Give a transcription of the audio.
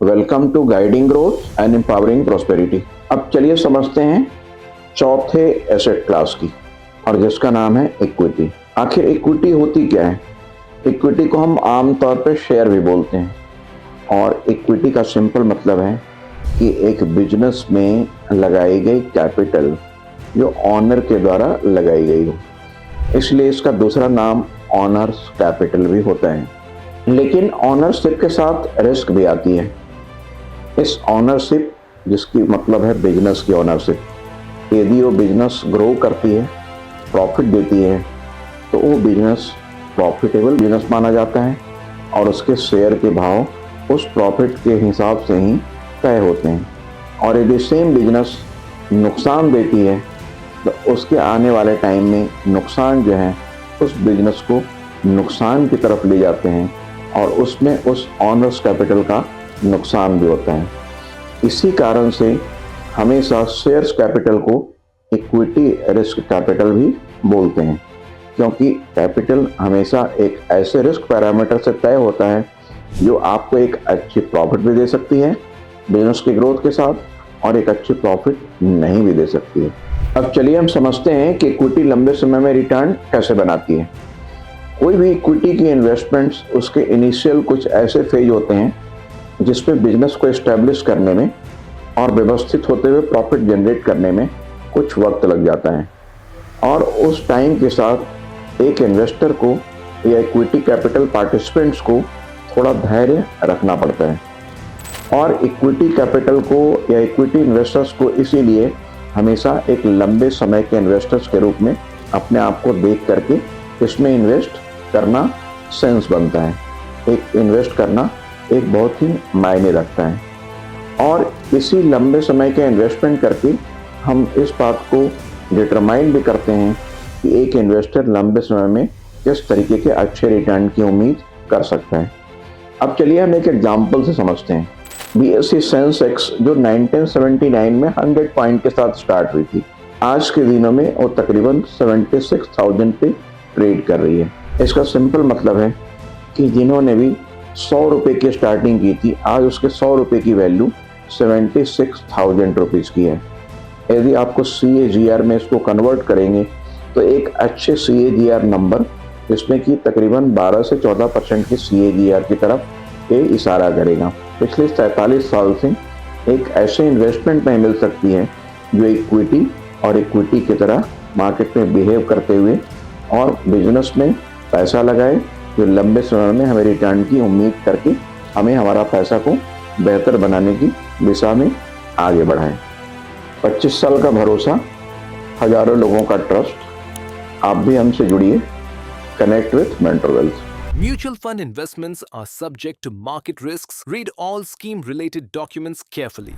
Welcome to guiding growth and empowering prosperity. अब चलिए समझते हैं चौथे एसेट क्लास की, और जिसका नाम है इक्विटी। आखिर इक्विटी होती क्या है? इक्विटी को हम आमतौर पर शेयर भी बोलते हैं, और इक्विटी का सिंपल मतलब है कि एक बिजनेस में लगाई गई कैपिटल जो ऑनर के द्वारा लगाई गई हो, इसलिए इसका दूसरा नाम ऑनर्स कैपिटल भी होता है। लेकिन ऑनरशिप के साथ रिस्क भी आती है। इस ऑनरशिप, जिसकी मतलब है बिजनेस की ऑनरशिप, यदि वो बिजनेस ग्रो करती है, प्रॉफिट देती है, तो वो बिजनेस प्रॉफिटेबल बिजनेस माना जाता है और उसके शेयर के भाव उस प्रॉफिट के हिसाब से ही तय होते हैं। और यदि सेम बिजनेस नुकसान देती है तो उसके आने वाले टाइम में नुकसान जो है उस बिजनेस को नुकसान की तरफ ले जाते हैं, और उसमें उस ऑनर्स कैपिटल का नुकसान भी होता है। इसी कारण से हमेशा शेयर्स कैपिटल को इक्विटी रिस्क कैपिटल भी बोलते हैं, क्योंकि कैपिटल हमेशा एक ऐसे रिस्क पैरामीटर से तय होता है जो आपको एक अच्छी प्रॉफिट भी दे सकती है बिजनेस की ग्रोथ के साथ, और एक अच्छी प्रॉफिट नहीं भी दे सकती है। अब चलिए हम समझते हैं कि इक्विटी लंबे समय में रिटर्न कैसे बनाती है। कोई भी इक्विटी की इन्वेस्टमेंट्स, उसके इनिशियल कुछ ऐसे फेज होते हैं जिसमें बिजनेस को एस्टेब्लिश करने में और व्यवस्थित होते हुए प्रॉफिट जनरेट करने में कुछ वक्त लग जाता है, और उस टाइम के साथ एक इन्वेस्टर को या इक्विटी कैपिटल पार्टिसिपेंट्स को थोड़ा धैर्य रखना पड़ता है। और इक्विटी कैपिटल को या इक्विटी इन्वेस्टर्स को इसीलिए हमेशा एक लंबे समय के इन्वेस्टर्स के रूप में अपने आप को देख करके इसमें इन्वेस्ट करना सेंस बनता है। एक इन्वेस्ट करना एक बहुत ही मायने रखता है, और इसी लंबे समय के इन्वेस्टमेंट करके हम इस बात को डिटरमाइन भी करते हैं कि एक इन्वेस्टर लंबे समय में किस तरीके के अच्छे रिटर्न की उम्मीद कर सकता है। अब चलिए हम एक एग्जाम्पल से समझते हैं। BSE सेंसेक्स जो 1979 में 100 पॉइंट के साथ स्टार्ट हुई थी, आज के दिनों में वो तकरीबन 76,000 पे ट्रेड कर रही है। इसका सिंपल मतलब है कि जिन्होंने भी 100 रुपये की स्टार्टिंग की थी, आज उसके 100 रुपये की वैल्यू 76,000 रुपीज़ की है। यदि आपको CAGR में इसको कन्वर्ट करेंगे तो एक अच्छे CAGR नंबर, जिसमें कि तकरीबन 12 से 14% की CAGR की तरफ ये इशारा करेगा। पिछले 47 साल से एक ऐसे इन्वेस्टमेंट में मिल सकती है जो इक्विटी और इक्विटी की तरह मार्केट में बिहेव करते हुए और बिजनेस में पैसा लगाए, जो लंबे समय में हमें रिटर्न की उम्मीद करके हमें हमारा पैसा को बेहतर बनाने की दिशा में आगे बढ़ाए। 25 साल का भरोसा, हजारों लोगों का ट्रस्ट। आप भी हमसे जुड़िए। Connect with mentor wealth. Mutual fund investments are subject to market risks. Read all scheme related documents carefully.